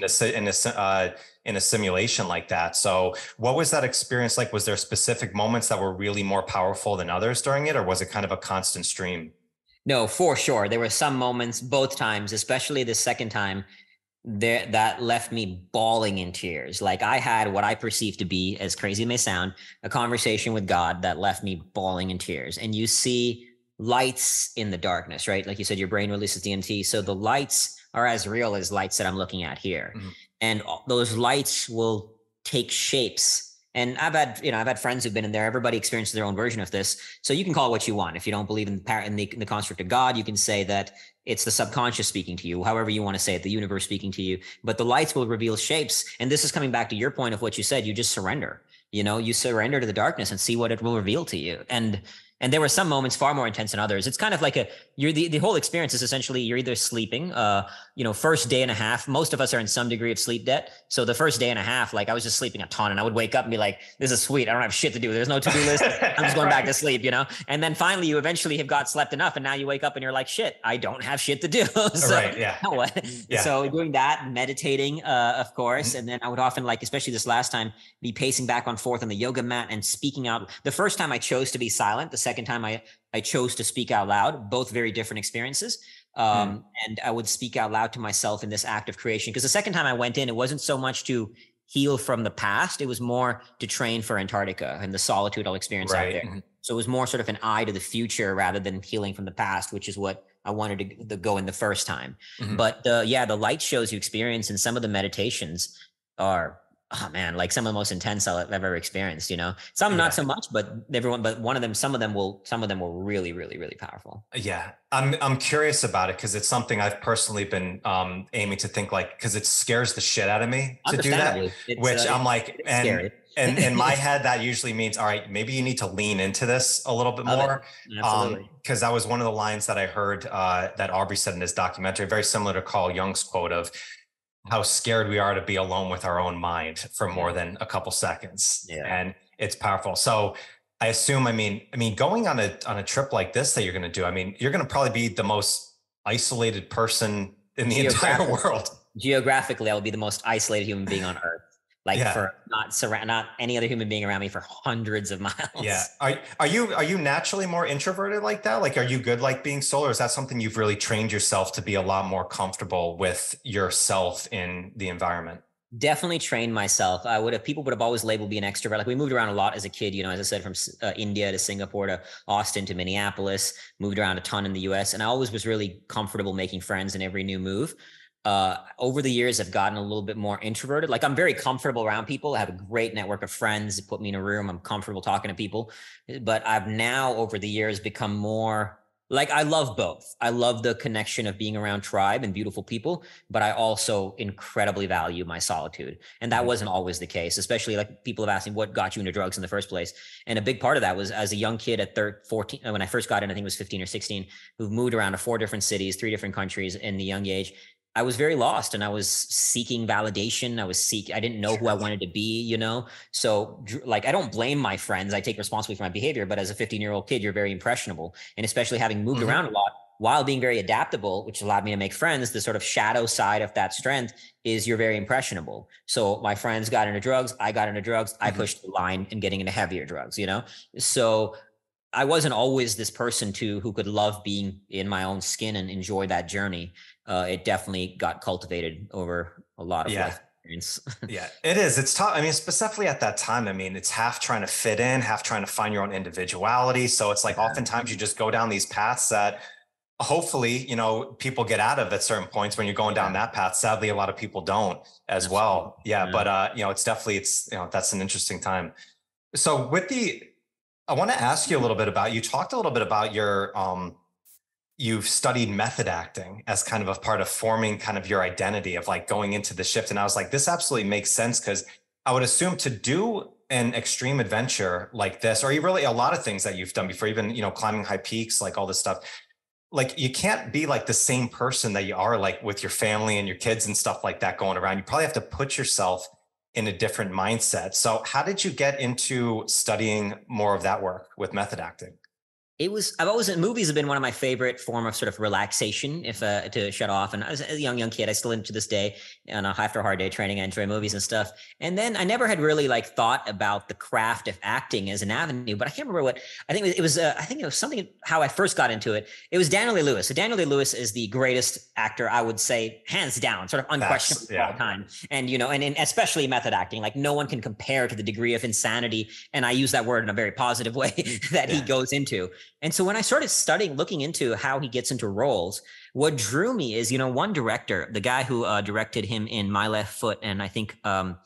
in a simulation like that. So what was that experience like? Was there specific moments that were really more powerful than others during it? Or was it kind of a constant stream? No, for sure. There were some moments, both times, especially the second time, that left me bawling in tears. Like, I had what I perceived to be, as crazy as it may sound, a conversation with God that left me bawling in tears. And you see lights in the darkness, right? Like you said, your brain releases DMT. So the lights are as real as lights that I'm looking at here. Mm-hmm. And those lights will take shapes. And I've had friends who've been in there. Everybody experiences their own version of this. So you can call it what you want. If you don't believe in the construct of God, you can say that it's the subconscious speaking to you, however you want to say it, the universe speaking to you. But the lights will reveal shapes. And this is coming back to your point of what you said. You just surrender. You surrender to the darkness and see what it will reveal to you. And there were some moments far more intense than others. It's kind of like the whole experience is essentially, you're either sleeping, first day and a half, most of us are in some degree of sleep debt. So the first day and a half, like, I was just sleeping a ton, and I would wake up and be like, this is sweet. I don't have shit to do. There's no to-do list. I'm just going back to sleep, And then finally you eventually have slept enough, and now you wake up and you're like, shit, I don't have shit to do. So, right. Yeah. Yeah. So doing that, meditating, of course. Mm-hmm. And then I would often, like, especially this last time, be pacing back and forth on the yoga mat and speaking out. The first time I chose to be silent. The second time I chose to speak out loud, both very different experiences. And I would speak out loud to myself in this act of creation. Because the second time I went in, it wasn't so much to heal from the past. It was more to train for Antarctica and the solitude I'll experience out there. Mm-hmm. So it was more sort of an eye to the future rather than healing from the past, which is what I wanted to go in the first time. Mm-hmm. But the light shows you experience and some of the meditations are, oh man, like some of the most intense I've ever experienced, some not so much, but some of them were really, really, really powerful. Yeah. I'm curious about it, because it's something I've personally been aiming to think, like, because it scares the shit out of me to do that, which I'm like, and in my head, that usually means, all right, maybe you need to lean into this a little bit more. Absolutely. Because that was one of the lines that I heard that Aubrey said in his documentary, very similar to Carl Jung's quote of how scared we are to be alone with our own mind for more than a couple seconds. Yeah. And it's powerful. So I assume, going on a trip like this that you're going to do, you're going to probably be the most isolated person in the entire world. Geographically, I will be the most isolated human being on Earth. for not any other human being around me for hundreds of miles. Yeah. Are you naturally more introverted like that? Like, are you good like being solo, or is that something you've really trained yourself to be a lot more comfortable with yourself in the environment? Definitely trained myself. People would have always labeled me an extrovert. Like, we moved around a lot as a kid, as I said, from India to Singapore to Austin to Minneapolis, moved around a ton in the US. And I always was really comfortable making friends in every new move. Over the years, I've gotten a little bit more introverted. Like, I'm very comfortable around people. I have a great network of friends that put me in a room. I'm comfortable talking to people, but I've now over the years become more like, I love both. I love the connection of being around tribe and beautiful people, but I also incredibly value my solitude. And that wasn't always the case, especially like people have asked me what got you into drugs in the first place. And a big part of that was as a young kid at 14, when I first got in, I think it was 15 or 16, who moved around to 4 different cities, 3 different countries in the young age. I was very lost and I was seeking validation. I didn't know who I wanted to be, So like, I don't blame my friends. I take responsibility for my behavior, but as a 15-year-old kid, you're very impressionable. And especially having moved around a lot while being very adaptable, which allowed me to make friends, the sort of shadow side of that strength is you're very impressionable. So my friends got into drugs. I got into drugs. I pushed the line in getting into heavier drugs, So I wasn't always this person who could love being in my own skin and enjoy that journey. It definitely got cultivated over a lot of life experience. Yeah, it is. It's tough. I mean, specifically at that time, it's half trying to fit in, half trying to find your own individuality. So it's like oftentimes you just go down these paths that hopefully, people get out of at certain points when you're going down that path. Sadly, a lot of people don't as well. Yeah. But, that's an interesting time. So I want to ask you a little bit you talked a little bit about your, you've studied method acting as kind of a part of forming kind of your identity of like going into the shift. And I was like, this absolutely makes sense, because I would assume to do an extreme adventure like this, or really a lot of things that you've done before, even, climbing high peaks, like all this stuff, like you can't be like the same person that you are like with your family and your kids and stuff like that going around. You probably have to put yourself in a different mindset. So how did you get into studying more of that work with method acting? Movies have been one of my favorite form of sort of relaxation, to shut off. And as a young kid, I still am to this day, and after a hard day training, I enjoy movies and stuff. And then I never had really like thought about the craft of acting as an avenue, but I can't remember I think it was something, how I first got into it. It was Daniel Day-Lewis. So Daniel Day-Lewis is the greatest actor, I would say, hands down, sort of unquestionable all the time. And, and especially method acting, like no one can compare to the degree of insanity. And I use that word in a very positive way that he goes into. And so when I started looking into how he gets into roles, what drew me is, one director, the guy who directed him in My Left Foot, and I think In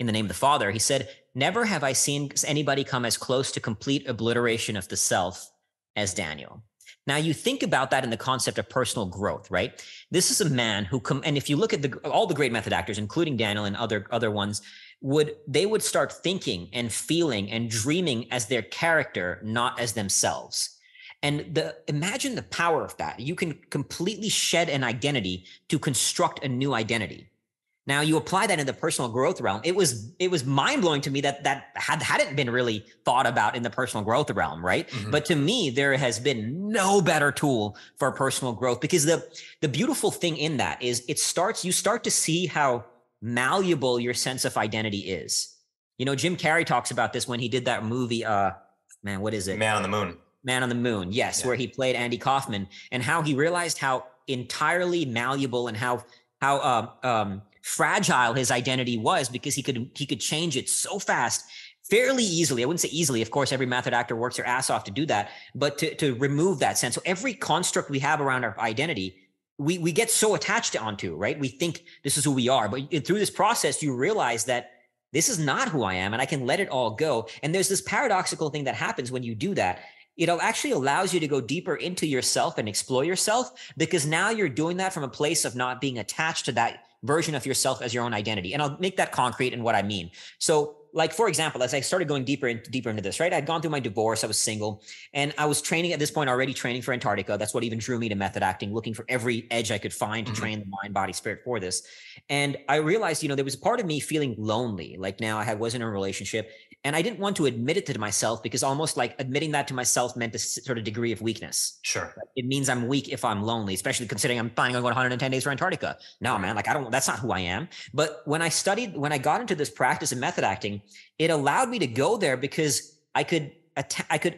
the Name of the Father, he said, "Never have I seen anybody come as close to complete obliteration of the self as Daniel." Now you think about that in the concept of personal growth, right? This is a man who and if you look at all the great method actors, including Daniel and other ones, they would start thinking and feeling and dreaming as their character, not as themselves. And imagine the power of that. You can completely shed an identity to construct a new identity. Now you apply that in the personal growth realm. It was mind blowing to me that hadn't been really thought about in the personal growth realm, right? Mm-hmm. But to me, there has been no better tool for personal growth, because the beautiful thing in that is you start to see how malleable your sense of identity is. Jim Carrey talks about this when he did that movie. What is it? Man on the Moon. Man on the Moon, yes, yeah. Where he played Andy Kaufman, and how he realized how entirely malleable and how fragile his identity was, because he could change it so fast, fairly easily. I wouldn't say easily. Of course, every method actor works their ass off to do that, but to remove that sense. So every construct we have around our identity, we get so attached onto, right? We think this is who we are, but through this process, you realize that this is not who I am, and I can let it all go. And there's this paradoxical thing that happens when you do that. It actually allows you to go deeper into yourself and explore yourself, because now you're doing that from a place of not being attached to that version of yourself as your own identity. And I'll make that concrete in what I mean. So like, for example, as I started going deeper into this, right? I'd gone through my divorce. I was single, and I was training at this point, already training for Antarctica. That's what even drew me to method acting, looking for every edge I could find to train the mind, body, spirit for this. And I realized, there was a part of me feeling lonely. Like now wasn't in a relationship, and I didn't want to admit it to myself, because almost like admitting that to myself meant a sort of degree of weakness. Sure. It means I'm weak if I'm lonely, especially considering I'm planning on going 110 days for Antarctica. No, man, like that's not who I am. But when I got into this practice of method acting, it allowed me to go there, because I could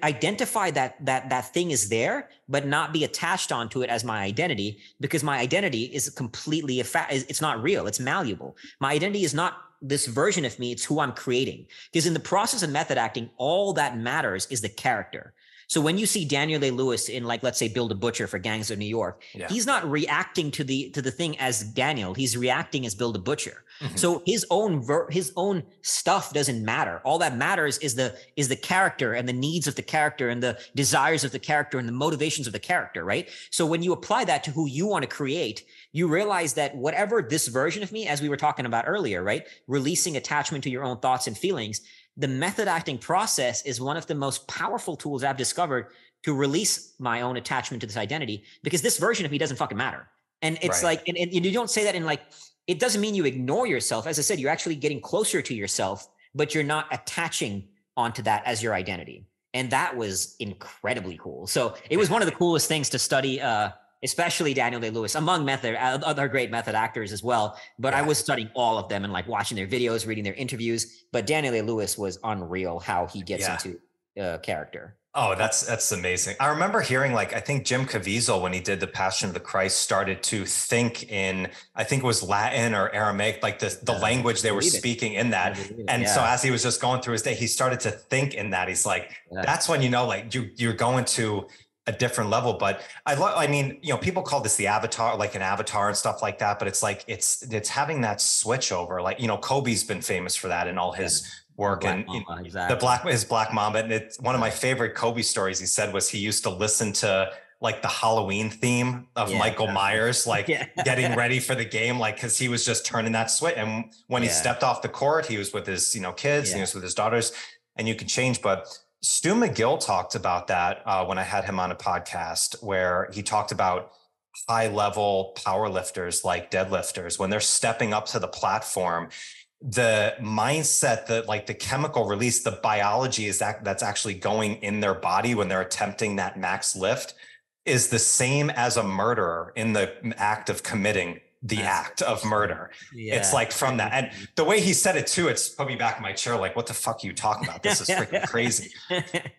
identify that thing is there, but not be attached onto it as my identity, because my identity is completely it's not real. It's malleable. My identity is not this version of me. It's who I'm creating. Because in the process of method acting, all that matters is the character. So when you see Daniel Day-Lewis in, like, let's say, Bill the Butcher for Gangs of New York, he's not reacting to the thing as Daniel. He's reacting as Bill the Butcher. So his own stuff doesn't matter. All that matters is the character, and the needs of the character, and the desires of the character, and the motivations of the character, right? So when you apply that to who you want to create, you realize that whatever this version of me, as we were talking about earlier, right? Releasing attachment to your own thoughts and feelings. The method acting process is one of the most powerful tools I've discovered to release my own attachment to this identity, because this version of me doesn't fucking matter. And it's like, and you don't say that in like, it doesn't mean you ignore yourself. As I said, you're actually getting closer to yourself, but you're not attaching onto that as your identity. And that was incredibly cool. So it was one of the coolest things to study, especially Daniel Day-Lewis, among other great method actors as well. But I was studying all of them and like watching their videos, reading their interviews. But Daniel Day-Lewis was unreal how he gets into character. Oh, that's amazing. I remember hearing, like, I think Jim Caviezel, when he did The Passion of the Christ, started to think in, I think it was Latin or Aramaic, like the language they were speaking in that. And so as he was just going through his day, he started to think in that. He's like, that's when, like you're going to a different level. But I mean, people call this the avatar, like an avatar and stuff like that. But it's like, it's having that switch over, like, Kobe's been famous for that in all his work, and his Black Mamba. And it's one of my favorite Kobe stories he said was he used to listen to like the Halloween theme of Michael Myers, like getting ready for the game, like, cause he was just turning that switch. And when he stepped off the court, he was with his, kids and he was with his daughters, and you can change. But Stu McGill talked about that when I had him on a podcast, where he talked about high level power lifters, like deadlifters, when they're stepping up to the platform, the mindset, that like the chemical release, the biology is that's actually going in their body when they're attempting that max lift is the same as a murderer in the act of committing the act of murder. It's like from that. And the way he said it too, it's put me back in my chair. Like, what the fuck are you talking about? This is freaking crazy.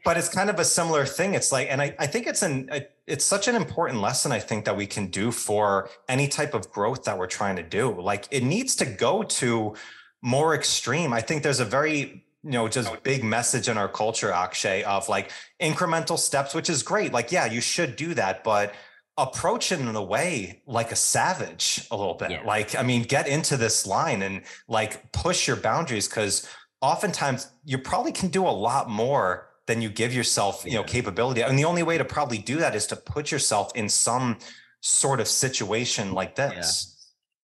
But it's kind of a similar thing. It's like, and I think it's such an important lesson, I think, that we can do for any type of growth that we're trying to do. Like, it needs to go to more extreme. I think there's a very, just big message in our culture, Akshay, of like incremental steps, which is great. Like, yeah, you should do that, but approach it in a way like a savage a little bit. Like, I mean, get into this line and like push your boundaries, because oftentimes you probably can do a lot more than you give yourself, capability. And the only way to probably do that is to put yourself in some sort of situation like this.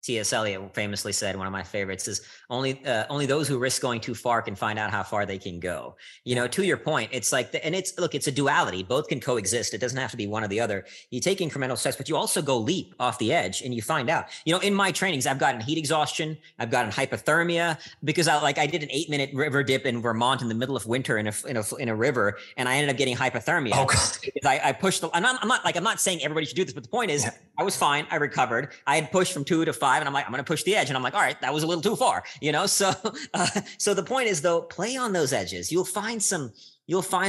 T.S. Eliot famously said, one of my favorites is, only those who risk going too far can find out how far they can go. To your point, it's like, it's a duality. Both can coexist. It doesn't have to be one or the other. You take incremental steps, but you also go leap off the edge and you find out, in my trainings, I've gotten heat exhaustion. I've gotten hypothermia, because I did an 8-minute river dip in Vermont in the middle of winter in a river. And I ended up getting hypothermia. Oh, God. Because I pushed I'm not saying everybody should do this, but the point is I was fine. I recovered. I had pushed from 2 to 5. And I'm like, I'm going to push the edge. And I'm like, all right, that was a little too far, So the point is, though, play on those edges. You'll find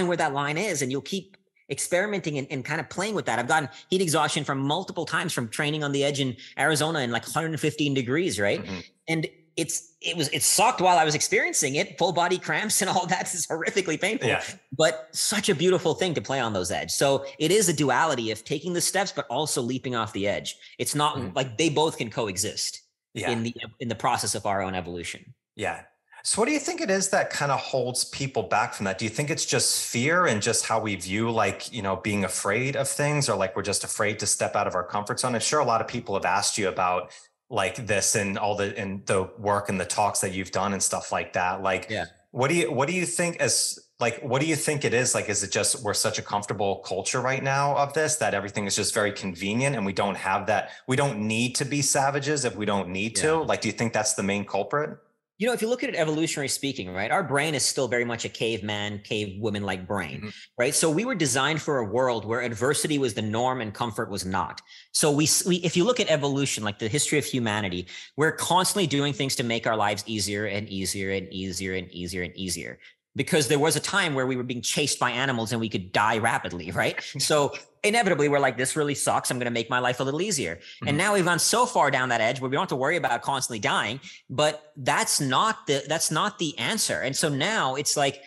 where that line is, and you'll keep experimenting and kind of playing with that. I've gotten heat exhaustion from multiple times from training on the edge in Arizona in like 115 degrees. Right. Mm-hmm. And it sucked while I was experiencing it. Full body cramps and all that is horrifically painful, but such a beautiful thing to play on those edges. So it is a duality of taking the steps, but also leaping off the edge. It's not like they both can coexist in the process of our own evolution. Yeah. So what do you think it is that kind of holds people back from that? Do you think it's just fear and just how we view, like, being afraid of things, or like we're just afraid to step out of our comfort zone? I'm sure a lot of people have asked you about like this and all the work and the talks that you've done and stuff like that. Like, what do you think what do you think it is? Like, is it just we're such a comfortable culture right now of this, that everything is just very convenient and we don't have that, we don't need to be savages if we don't need to? Like, do you think that's the main culprit? If you look at it evolutionary speaking, right, our brain is still very much a caveman, cave woman-like brain, right? So we were designed for a world where adversity was the norm and comfort was not. So we if you look at evolution, like the history of humanity, we're constantly doing things to make our lives easier and easier and easier and easier and easier. Because there was a time where we were being chased by animals and we could die rapidly, right? So inevitably we're like, this really sucks. I'm going to make my life a little easier. And now we've gone so far down that edge where we don't have to worry about constantly dying, but that's not the answer. And so now it's like,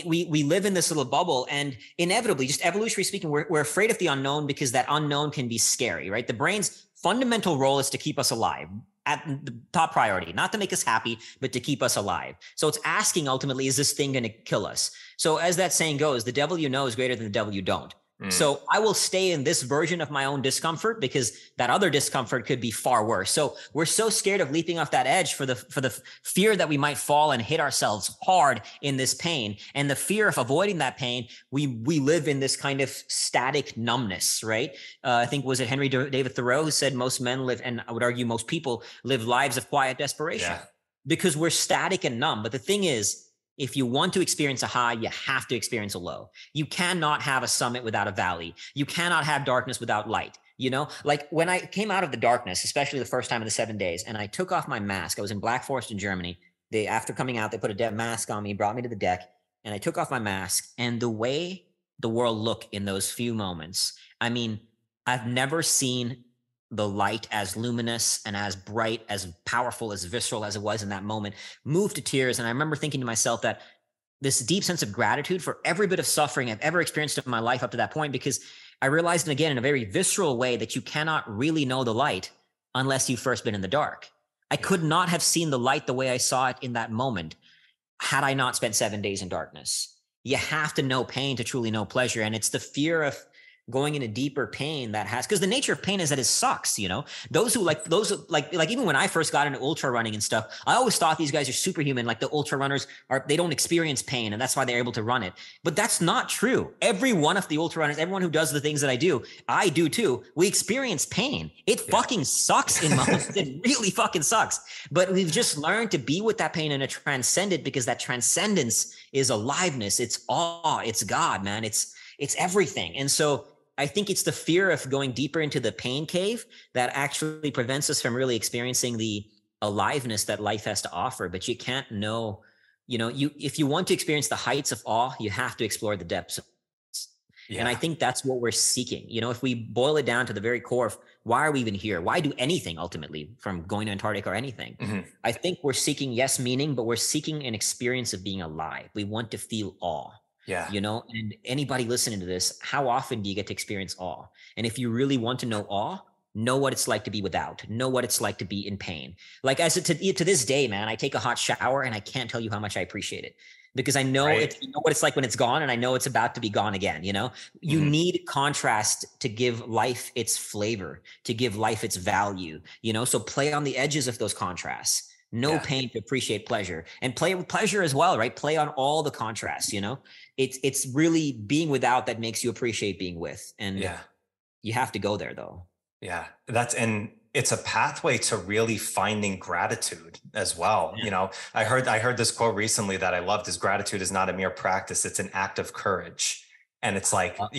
we live in this little bubble, and inevitably, just evolutionary speaking, we're afraid of the unknown because that unknown can be scary, right? The brain's fundamental role is to keep us alive. At the top priority, not to make us happy, but to keep us alive. So it's asking ultimately, is this thing going to kill us? So as that saying goes, the devil you know is greater than the devil you don't. So I will stay in this version of my own discomfort because that other discomfort could be far worse. So we're so scared of leaping off that edge for the fear that we might fall and hit ourselves hard in this pain. And the fear of avoiding that pain, we live in this kind of static numbness, right? I think, was it Henry David Thoreau who said most men live, and I would argue most people live lives of quiet desperation because we're static and numb. But the thing is, if you want to experience a high, you have to experience a low. You cannot have a summit without a valley. You cannot have darkness without light. Like when I came out of the darkness, especially the first time of the 7 days, and I took off my mask, I was in Black Forest in Germany. After coming out, they put a mask on me, brought me to the deck, and I took off my mask. And the way the world looked in those few moments, I mean, I've never seen the light as luminous and as bright, as powerful, as visceral as it was in that moment, moved to tears. And I remember thinking to myself that this deep sense of gratitude for every bit of suffering I've ever experienced in my life up to that point, because I realized, and again, in a very visceral way, that you cannot really know the light unless you've first been in the dark. I could not have seen the light the way I saw it in that moment had I not spent 7 days in darkness. You have to know pain to truly know pleasure. And it's the fear of going into deeper pain that has, because the nature of pain is that it sucks, those who even when I first got into ultra running and stuff, I always thought these guys are superhuman. Like the ultra runners they don't experience pain and that's why they're able to run it. But that's not true. Every one of the ultra runners, everyone who does the things that I do too. We experience pain. It fucking sucks in moments. It really fucking sucks. But we've just learned to be with that pain and to transcend it, because that transcendence is aliveness. It's awe. It's God, man. It's everything. And so I think it's the fear of going deeper into the pain cave that actually prevents us from really experiencing the aliveness that life has to offer. But you can't know, if you want to experience the heights of awe, you have to explore the depths. And I think that's what we're seeking. If we boil it down to the very core of why are we even here? Why do anything ultimately, from going to Antarctica or anything? I think we're seeking, meaning, but we're seeking an experience of being alive. We want to feel awe. And anybody listening to this, how often do you get to experience awe? And if you really want to know awe, know what it's like to be without, know what it's like to be in pain. Like to this day, man, I take a hot shower and I can't tell you how much I appreciate it, because I know what it's like when it's gone, and I know it's about to be gone again. You need contrast to give life its flavor, to give life its value, so play on the edges of those contrasts. No pain to appreciate pleasure, and play with pleasure as well, right? Play on all the contrasts, it's really being without that makes you appreciate being with. And you have to go there though. Yeah. And it's a pathway to really finding gratitude as well. I heard this quote recently that I loved, is gratitude is not a mere practice. It's an act of courage. And it's like, that's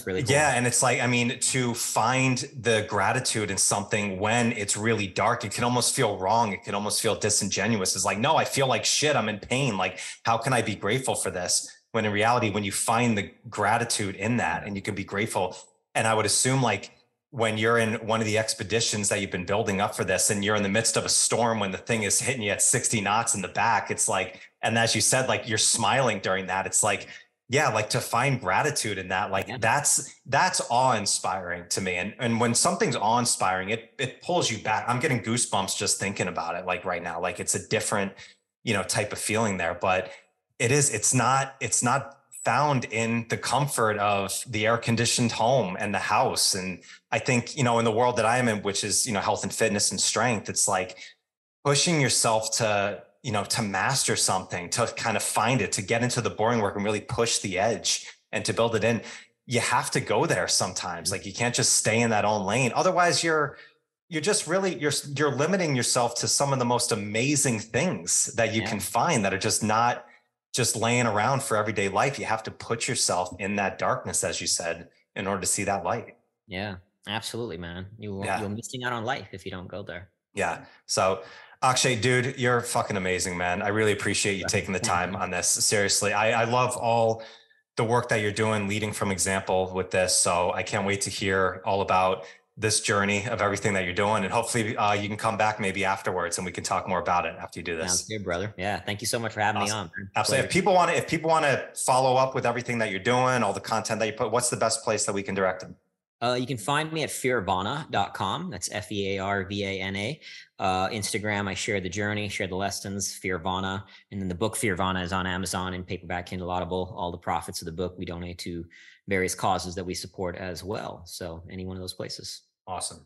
really cool. And it's like, I mean, to find the gratitude in something when it's really dark, it can almost feel wrong. It can almost feel disingenuous. It's like, no, I feel like shit. I'm in pain. Like, how can I be grateful for this? When in reality, when you find the gratitude in that and you can be grateful. And I would assume, like, when you're in one of the expeditions that you've been building up for this, and you're in the midst of a storm when the thing is hitting you at 60 knots in the back, it's like, and as you said, like, you're smiling during that. It's like, like, to find gratitude in that, like, that's awe-inspiring to me. And when something's awe-inspiring, it pulls you back. I'm getting goosebumps just thinking about it, like, right now. Like, it's a different, type of feeling there, but it's not found in the comfort of the air-conditioned home and the house. And I think, in the world that I am in, which is, health and fitness and strength, it's like pushing yourself to to master something, to kind of find it, to get into the boring work and really push the edge and to build it in, you have to go there sometimes. Like you can't just stay in that own lane. Otherwise you're just really, you're limiting yourself to some of the most amazing things that you can find that are just not just laying around for everyday life. You have to put yourself in that darkness, as you said, in order to see that light. Yeah, absolutely, man. You're missing out on life if you don't go there. Yeah. So Akshay, dude, you're fucking amazing, man. I really appreciate you taking the time on this. Seriously, I love all the work that you're doing, leading from example with this. So I can't wait to hear all about this journey of everything that you're doing. And hopefully you can come back maybe afterwards and we can talk more about it after you do this. Sounds good, brother. Yeah. Thank you so much for having me on. Absolutely. If people want to follow up with everything that you're doing, all the content that you put, what's the best place that we can direct them? You can find me at fearvana.com. That's FEARVANA. Instagram, I share the journey, share the lessons, Fearvana. And then the book Fearvana is on Amazon and paperback, Kindle, Audible. All the profits of the book we donate to various causes that we support as well. So any one of those places. Awesome.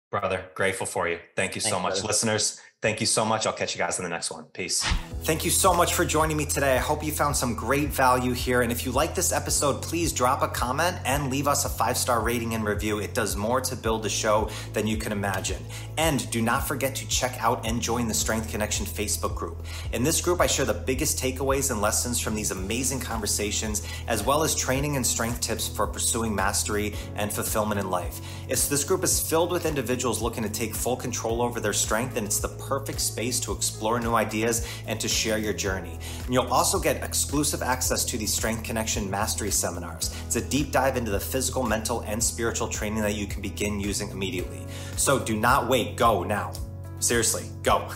Brother, grateful for you. Thank you so much. Brother. Listeners, thank you so much. I'll catch you guys in the next one. Peace. Thank you so much for joining me today. I hope you found some great value here. And if you like this episode, please drop a comment and leave us a 5-star rating and review. It does more to build the show than you can imagine. And do not forget to check out and join the Strength Connection Facebook group. In this group, I share the biggest takeaways and lessons from these amazing conversations, as well as training and strength tips for pursuing mastery and fulfillment in life. This group is filled with individuals looking to take full control over their strength, and it's the perfect space to explore new ideas and to share your journey. And you'll also get exclusive access to these Strength Connection Mastery Seminars. It's a deep dive into the physical, mental, and spiritual training that you can begin using immediately. So do not wait, go now. Seriously, go. All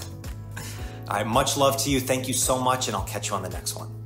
right, much love to you. Thank you so much, and I'll catch you on the next one.